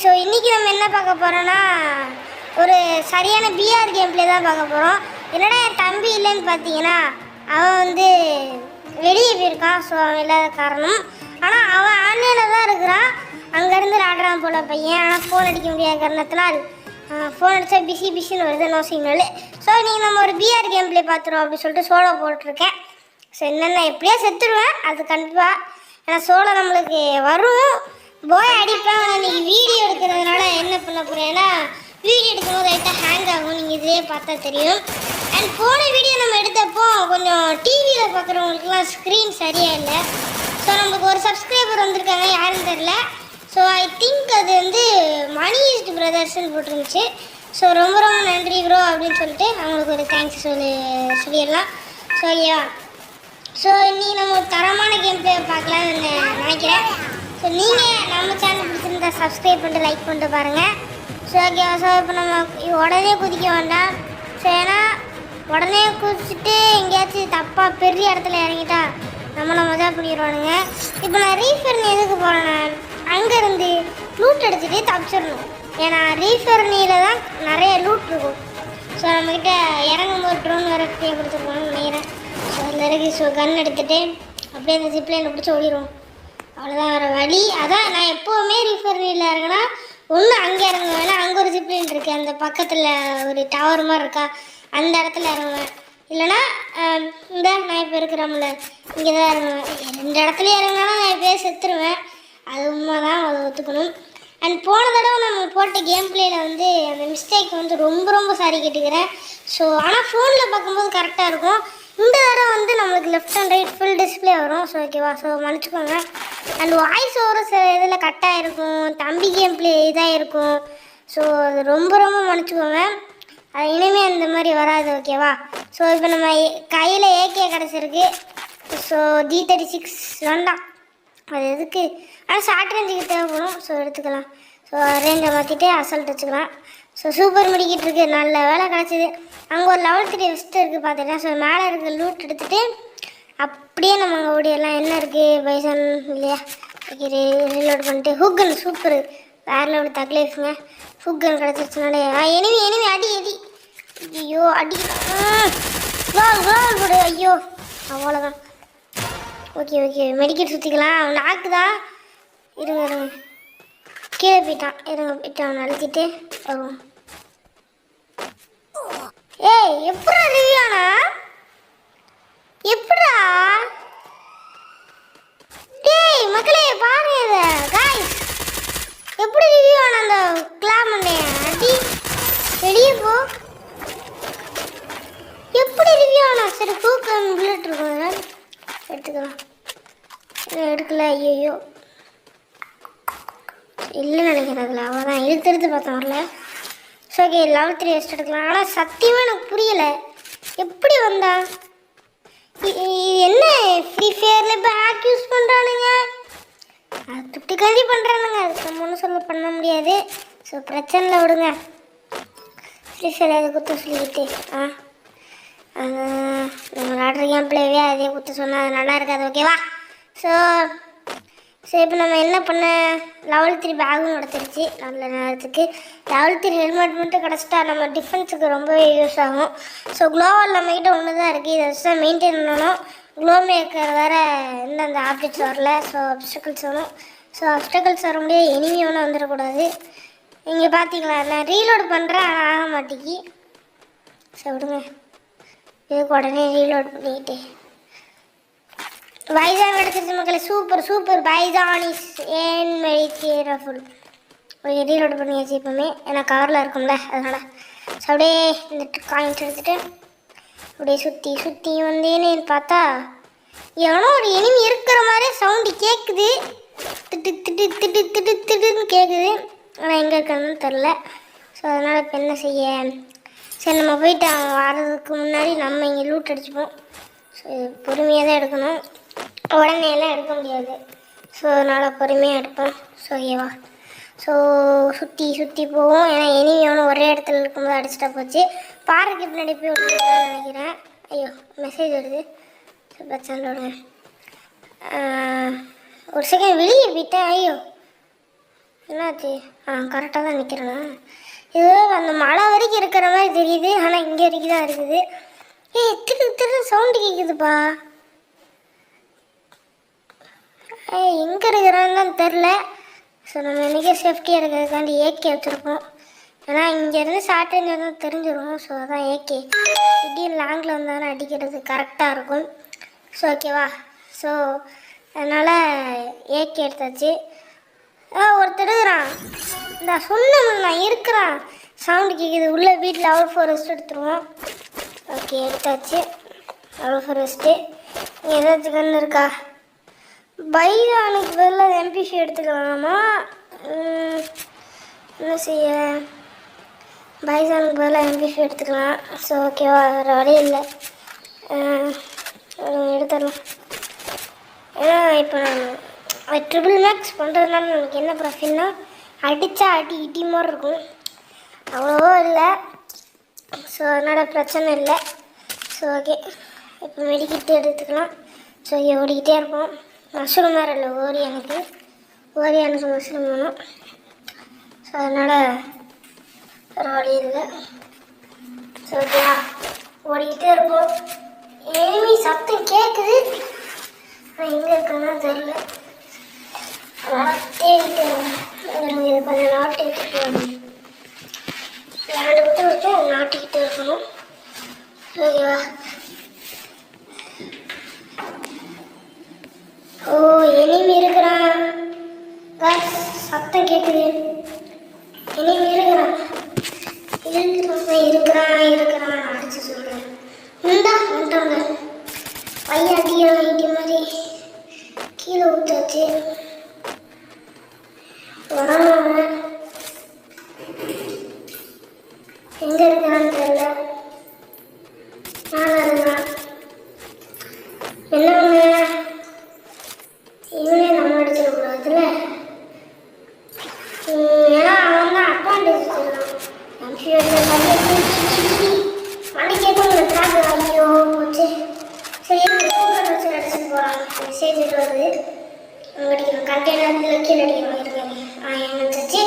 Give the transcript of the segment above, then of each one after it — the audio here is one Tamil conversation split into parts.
ஸோ இன்றைக்கி நம்ம என்ன பார்க்க போகிறோன்னா ஒரு சரியான பிஆர் கேம் பிளே தான் பார்க்க போகிறோம். என்னடா என் தம்பி இல்லைன்னு பார்த்தீங்கன்னா அவன் வந்து வெளியே போயிருக்கான். ஸோ அவன் இல்லாத காரணம். ஆனால் அவன் ஆன்லைனில் தான் இருக்கிறான். அங்கேருந்து விளாடுறான் போல பையன். ஆனால் ஃபோன் அடிக்க முடியாத காரணத்தினால் ஃபோன் அடித்தா பிஸின்னு வருது, நோ சிக்னல். ஸோ நீங்கள் நம்ம ஒரு பிஆர் கேம் பிளே பார்த்துருவோம் அப்படின்னு சொல்லிட்டு சோலோ போட்டிருக்கேன். ஸோ என்னென்ன எப்படியா செத்துருவேன் அது கண்டிப்பாக. ஏன்னா சோலோ நம்மளுக்கு வரும், போய் அடிப்பேன். இன்றைக்கி வீடியோ எடுக்கிறதுனால என்ன பண்ண போகிறேன்னா வீடியோ எடுக்கும்போது லைட்டாக ஹேங் ஆகும், நீங்கள் இதிலே பார்த்தா தெரியும். அண்ட் போன வீடியோ நம்ம எடுத்தப்போ கொஞ்சம் டிவியில் பார்க்குறவங்களுக்குலாம் ஸ்க்ரீன் சரியாக இல்லை. ஸோ நம்மளுக்கு ஒரு சப்ஸ்கிரைபர் வந்திருக்காங்க, யாருன்னு தெரில. ஸோ ஐ திங்க் அது வந்து மணி ஈஸ்ட் பிரதர்ஸ்ன்னு போட்டிருந்துச்சு. ஸோ ரொம்ப ரொம்ப நன்றி ப்ரோ அப்படின்னு சொல்லிட்டு அவங்களுக்கு ஒரு தேங்க்ஸ் சொல்லிடலாம். ஸோ ஓகேவா. ஸோ இன்றைக்கி நம்ம ஒரு தரமான கேம் பிளே பார்க்கலாம்னு நினைக்கிறேன். ஸோ நீங்கள் நம்ம சேனல் பிடிச்சிருந்தா சப்ஸ்கிரைப் பண்ணிட்டு லைக் பண்ணிட்டு பாருங்கள். ஸோ ஓகேவா. ஸோ இப்போ நம்ம உடனே குதிக்க வேண்டாம். ஸோ ஏன்னா உடனே குதிச்சுட்டு எங்கேயாச்சும் தப்பாக பெரிய இடத்துல இறங்கிட்டா நம்மளை மஜா பண்ணிடுவானுங்க. இப்போ நான் ரீஃபர்னி எதுக்கு போகிறேன்னா அங்கேருந்து லூட் அடிச்சுட்டு தப்பிச்சிடணும். ஏன்னா ரீஃபர்னியில் தான் நிறைய லூட் இருக்கும். ஸோ நம்மக்கிட்ட இறங்கும்போது ட்ரோன் வேறு ஃப்ரீயாக கொடுத்துருக்கோம்னு நினைக்கிறேன். ஸோ அதில் இறக்கி ஸோ கன் எடுத்துகிட்டு அப்படியே அந்த ஜிப்லைனை பிடிச்சி ஓடிடுவோம். அவ்வளோதான், வேறு வழி. அதான் நான் எப்போவுமே ரீஃபர்னியில் இறங்கினா ஒன்று அங்கே இறங்குவேன். ஏன்னா அங்கே ஒரு ஜிப்லைன் இருக்குது, அந்த பக்கத்தில் ஒரு டவர் மாதிரி இருக்கா, அந்த இடத்துல இறங்குவேன். இல்லைனா இந்த நான் இப்போ இருக்கிறோம்ல இங்கே தான் இறங்குவேன். ரெண்டு இடத்துலையும் இறங்கினாலும் நான் எப்போயே செத்துருவேன். அது உண்மை தான், அதை ஒத்துக்கணும். அண்ட் போன தடவை நம்ம போட்ட கேம் பிளேயில் வந்து அந்த மிஸ்டேக் வந்து ரொம்ப ரொம்ப சாரி கேட்டுக்கிறேன். ஸோ ஆனால் ஃபோனில் பார்க்கும்போது கரெக்டாக இருக்கும். இந்த தடவை வந்து நம்மளுக்கு left and right full display வரும். ஸோ ஓகேவா. ஸோ மன்னிச்சுக்கோங்க. அண்ட் வாய்ஸ் ஓவர் சில இதில் கட்டாக இருக்கும், தம்பி கேம் பிளே இதாக இருக்கும். ஸோ அது ரொம்ப ரொம்ப மன்னிச்சுக்கோங்க. அது இனிமேல் அந்த மாதிரி வராது, ஓகேவா. ஸோ இப்போ நம்ம கையில் ஏகே கிடச்சிருக்கு. ஸோ G36 வேண்டாம், அது எதுக்கு. ஆனால் ஷார்ட் ரேஞ்சுக்கு தேவைப்படும். ஸோ எடுத்துக்கலாம். ஸோ ரேஞ்சை மாற்றிட்டு அசல்ட் வச்சுக்கலாம். ஸோ சூப்பர் மெடிக்கிட்டு இருக்குது, நல்ல வேலை கிடச்சிது. அங்கே ஒரு லெவல் 3 வெஸ்ட்டு இருக்குது பார்த்துட்டேன். ஸோ மேலே இருக்க லூட் எடுத்துகிட்டு அப்படியே நம்ம அங்கே ஓடியெல்லாம் என்ன இருக்குது பைசன் இல்லையா. ஓகே ரீலோட் பண்ணிட்டு ஹுக்கன் சூப்பர் வேறு லெவல் தக்லைஃபுங்க. ஹுக்கன் கிடச்சிருச்சுனாலே எனிமி அடி ஐயோ அடி கோல் போடு. ஐயோ அவ்வளோதான். ஓகே மெடிக்கெட் சுற்றிக்கலாம். அவன் நாக்கு தான். இருங்க கீழே போயிட்டான் அவனை அழுத்திட்டு வருவோம். ஏய் எப்படா ரிவ்யூனா, எப்படா டேய் மக்களே பாருங்க இதை காய்ஸ், எப்படி ரிவ்யூ ஆன அந்த கிளாமண்டைய அடி வெளியே போ. எப்படி ரிவ்யூ ஆனா. சரி தூக்கம் புல்லட் இருக்கும், எடுத்துக்கலாம். எடுக்கல, ஐயோ இல்லைன்னு நினைக்கிறேன். அதில் அவள் தான் இழுத்து பார்த்தேன் வரல. ஸோ ஓகே லெவல் 3 வெஸ்ட் எடுக்கலாம். ஆனால் சத்தியமாக எனக்கு புரியலை எப்படி வந்தா. என்ன ஃப்ரீ ஃபயரில் இப்போ ஹேக் யூஸ் பண்ணுறானுங்க, அது துட்டுக்காண்டி பண்ணுறானுங்க, அதுக்கு நம்ம ஒன்றும் பண்ண முடியாது. ஸோ பிரச்சனையில் விடுங்க. ஃப்ரீ ஃபயர் அதை குத்த சொல்லிக்கிட்டு நம்ம விளாடுற கேம் பிளேவே அதே குத்த சொன்னால் அது நல்லா இருக்காது, ஓகேவா. ஸோ இப்போ நம்ம என்ன பண்ண லெவல் 3 பேகும் கிடச்சிருச்சு நல்ல நேரத்துக்கு. லெவல் 3 ஹெல்மெட் மட்டும் கிடச்சிட்டா நம்ம டிஃபென்ஸுக்கு ரொம்பவே யூஸ் ஆகும். ஸோ க்ளோவல் நம்மக்கிட்ட ஒன்று தான் இருக்குது, இதை வச்சு தான் மெயின்டைன் பண்ணணும். க்ளோ மேக்கர் வேறு எந்தெந்த ஆப்ஜெக்ட்ஸ் வரல. ஸோ அப்ஸ்டக்கிள்ஸ் வரும். ஸோ அப்ஸ்டக்கிள்ஸ் வர முடியாது, எனிமி ஒன்றும் வந்துடக்கூடாது. இங்கே பார்த்தீங்களா நான் ரீலோட் பண்ணுறேன், ஆனால் ஆக மாட்டேங்கி. ஸோ விடுங்க, இதுக்கு உடனே ரீலோட் பண்ணிக்கிட்டு பைஜான் கிடச்சிருச்சு மக்களை. சூப்பர் பைஜான் இஸ் ஏன் வெரி கேர்ஃபுல். ஓகே ரீலோட் பண்ணியாச்சு இப்போமே, ஏன்னா கவரில் இருக்கும்ல அதனால். ஸோ அப்படியே இந்த காயின்ஸ் எடுத்துகிட்டு அப்படியே சுற்றி வந்தேன்னு பார்த்தா எவனோ ஒரு எனிமி இருக்கிற மாதிரியே சவுண்டு கேட்குது. திட்டுன்னு கேட்குது, ஆனால் எங்கே இருக்கிறதுன்னு தெரில. ஸோ அதனால் இப்போ என்ன செய்ய, சரி நம்ம போயிட்டு அவன் வர்றதுக்கு முன்னாடி நம்ம இங்கே லூட் அடிச்சுப்போம். ஸோ பொறுமையாக தான் எடுக்கணும், உடனே எல்லாம் எடுக்க முடியாது. ஸோ அதனால் பொறுமையாக எடுப்போம். ஸோ ஓகேவா. ஸோ சுற்றி போவோம். ஏன்னா எனிமி அவனும் ஒரே இடத்துல இருக்கும்போது அடிச்சிட்டா போச்சு. பாறைக்கு பின்னாடி போய் விட்டுருக்கான்னு நினைக்கிறேன். ஐயோ மெசேஜ் வருது. ஸோ பிரச்சனை விடுங்க. ஒரு செகண்ட் வெளியே போயிட்டேன். ஐயோ என்னாச்சு? கரெக்டாக தான் நிற்கிறேன். இது அந்த மலை வரைக்கும் இருக்கிற மாதிரி தெரியுது, ஆனால் இங்கே வரைக்கும் தான் இருக்குது. திரு சவுண்டு கேட்குதுப்பா. எங்கே இருக்கிறான்னு தான் தெரில. ஸோ நம்ம இன்றைக்கி சேஃப்டியாக இருக்கிறதுக்காண்டி ஏகே வச்சுருக்கோம். ஏன்னா இங்கேருந்து ஷார்ட் ரேஞ்ச் வந்து தெரிஞ்சிடும். ஸோ அதான் ஏகே திடீர்னு லாங்கில் வந்தாலும் அடிக்கிறது கரெக்டாக இருக்கும். ஸோ ஓகேவா? ஸோ அதனால் ஏகே எடுத்தாச்சு. ஒருத்தர் இருக்கிறான், இந்த சொன்னேன் இருக்கிறான், சவுண்டு கேட்குது. உள்ளே வீட்டில் அவுட் ஃபார் ரெஸ்ட் எடுத்துருவோம். ஓகே எடுத்தாச்சு. Out for rest. ஏதாச்சும் கன்று இருக்கா? பைதானுக்கு பதில் எம்பிசி எடுத்துக்கலாமா? என்ன செய்ய? பைதானுக்கு பதில் எம்பிசி எடுத்துக்கலாம். ஸோ ஓகேவா? வேறு வழி இல்லை, எடுத்துடலாம். ஏன்னா இப்போ நான் ட்ரிபிள் மேக்ஸ் பண்ணுறதுனால நமக்கு என்ன ப்ராஃபிட்னா அடித்தா இடி மாதிரி இருக்கும், அவ்வளோவா இல்லை. ஸோ அதனால் பிரச்சனை இல்லை. ஸோ ஓகே, இப்போ மெடிக்கிட்டு எடுத்துக்கலாம். ஸோ இங்கே ஓடிக்கிட்டே இருப்போம். மஷ்ரூம் வேறு இல்லை, ஓரியானுக்கு மஷ்ரூம் வேணும். ஸோ அதனால் வேறு வழி இல்லை. ஸோ ஓகேவா? ஓடிக்கிட்டே இருப்போம். எனிமி சத்தம் கேட்குது, ஆனால் எங்கே இருக்குன்னா தெரியல. தேடிட்டு இது கொஞ்சம் நாட்டிக்கிட்டு விளையாண்டு விட்டு விட்டு நாட்டிக்கிட்டு இருக்கணும். ஓகேவா? ஓ எனிமி இருக்கிறான், சத்தம் கேட்குது. எனிமி இருக்கிறான் அடிச்சு சொல்கிறேன். இந்தா வந்துட்டாங்க. பையன் அடிக்கிறான் இடி மாதிரி. கீழே ஊற்றாச்சு. வராம எங்கே இருக்கிறான்னு தெரியல. நான் இருந்தான் என்ன பண்ண? இவனே நம்ம அடிச்சிடக்கூடாதுல. ஏன்னா அவன் தான் அட்வான்டேஜ் மணிக்கேற்ற ட்ராக் ஐயோ போச்சு. சரி வச்சு அடிச்சுட்டு போகிறான். மெசேஜ் வருது. அடிக்கணும் கண்டெய்னர் கீழே அடிக்கணும். இருக்காங்க என்னச்சு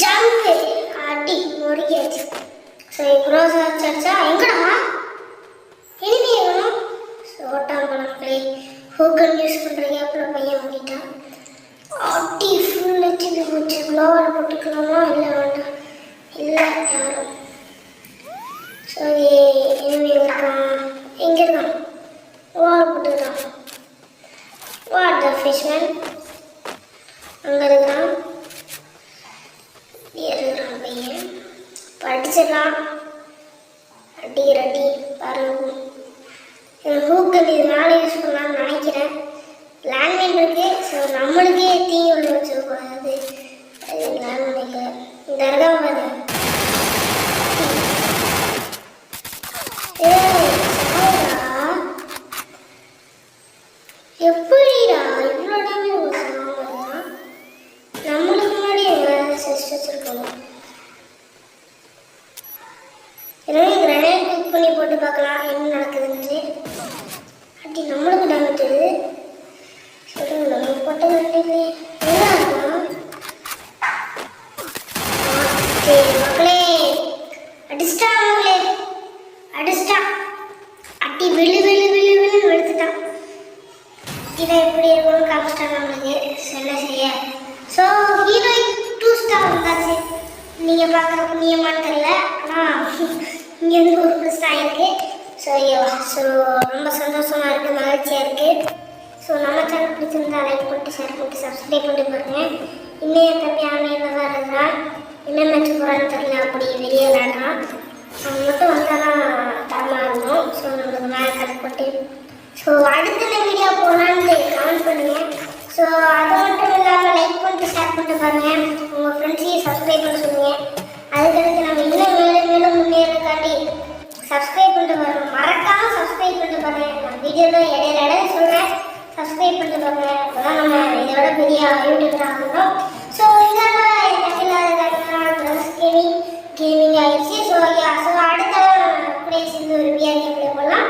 ஜம்ப் அடி முடிக்காச்சு. ஸோ க்ரோஸ் அடிச்சா எங்கடா எனிமி இருக்கணும். ஸோ ஓட்டான் பழங்களே ஹூக்கன் யூஸ் பண்ணுற கேப்பில் பையன் முடிட்டான். அடி ஃபுல் வச்சுட்டு போச்சு. க்ளோவில் போட்டுக்கலாமா? இல்லை வேண்டாம், இல்லை யாரும். ஸோ எனிமி இருக்கான். எங்கே இருக்கான்? வால் போட்டுருக்கான். வாட் த ஃபிஷ்மேன் அங்கே இருக்கிறான். இருக்கிறான் பையன். படிச்சிடலாம். அடிக்கிற அடி பாருங்க. ஹூக்கல் இது நாளை யூஸ் பண்ணலாம்னு நினைக்கிறேன். லேண்ட்மைன் இருக்கு. ஸோ நம்மளுக்கே தீ ஒன்று வச்சுருக்கூடாது. அது லேண்ட்மைனுக்கு இந்த இருக்காம பாருங்க. எப்படிடா இவ்வளோ டேமேஜ் நம்மளுக்கு முன்னாடி எங்கேயாவது செஸ்ட் வச்சுருக்கணும். எனவே கிரனேட் குக் பண்ணி போட்டு பார்க்கலாம் என்ன நடக்குதுன்னு. அப்படி நம்மளுக்கு டேமேஜ் வருது. சொல்லுங்க நம்ம போட்டது என்ன இருக்கும்? மக்களே அடிச்சிட்டா, மக்களே அடிச்சிட்டா. அடி விழு விழு விழு விழுன்னு எடுத்துட்டான். இதை எப்படி இருக்கும்னு காமிச்சிட்டாங்க நம்மளுக்கு. என்ன செய்ய? ஸோ ஹீரோயிக் 2 ஸ்டார் வந்தாச்சு. நீங்கள் பார்க்குற புண்ணியமானு தெரியல, ஆனால் இங்கேருந்து ஒரு ப்ளஸ் ஆகிருக்கு. ஸோ ரொம்ப சந்தோஷமாக இருக்குது, மகிழ்ச்சியாக இருக்குது. ஸோ நம்ம சேனல் பிடிச்சிருந்தா லைக் பண்ணிட்டு ஷேர் பண்ணிட்டு சப்ஸ்கிரைப் பண்ணிட்டு பாருங்கள். இன்னும் என் தம்பி ஆன்லைனில் தான் இருக்கிறான். என்ன மேட்ச் போகிறான்னு தெரியல, அப்படி வெளியே விளையாடுறான். அவன் மட்டும் வந்தால் தான் தரமாக இருந்தோம். ஸோ நம்மளுக்கு மேலே கலெக்ட் பண்ணிட்டு ஸோ அடுத்த வீடியோ போகலான்னு கமெண்ட் பண்ணுங்கள். ஸோ அது மட்டும் இல்லாமல் லைக் பண்ணிட்டு ஷேர் பண்ணிட்டு பாருங்கள். உங்கள் ஃப்ரெண்ட்ஸையும் சப்ஸ்கிரைப் பண்ண சொல்லுங்கள். அதுக்கடுத்து நம்ம இன்னும் மேலும் மேலும் முன்னேறக்காண்டி சப்ஸ்கிரைப் பண்ணிட்டு பாருங்கள். மறக்காமல் சப்ஸ்கிரைப் பண்ணிட்டு பாருங்கள். நான் வீடியோவில் இடையில சொல்கிறேன், சப்ஸ்கிரைப் பண்ணிட்டு பாருங்கள். அப்போதான் நம்ம இதோட பெரிய யூடியூபர் ஆகணும். ஸோ இதோட கேமிங் ஆயிடுச்சு. ஸோ அடுத்த அப்படியே சேர்ந்து ஒரு விஆர் கேம் போடலாம்.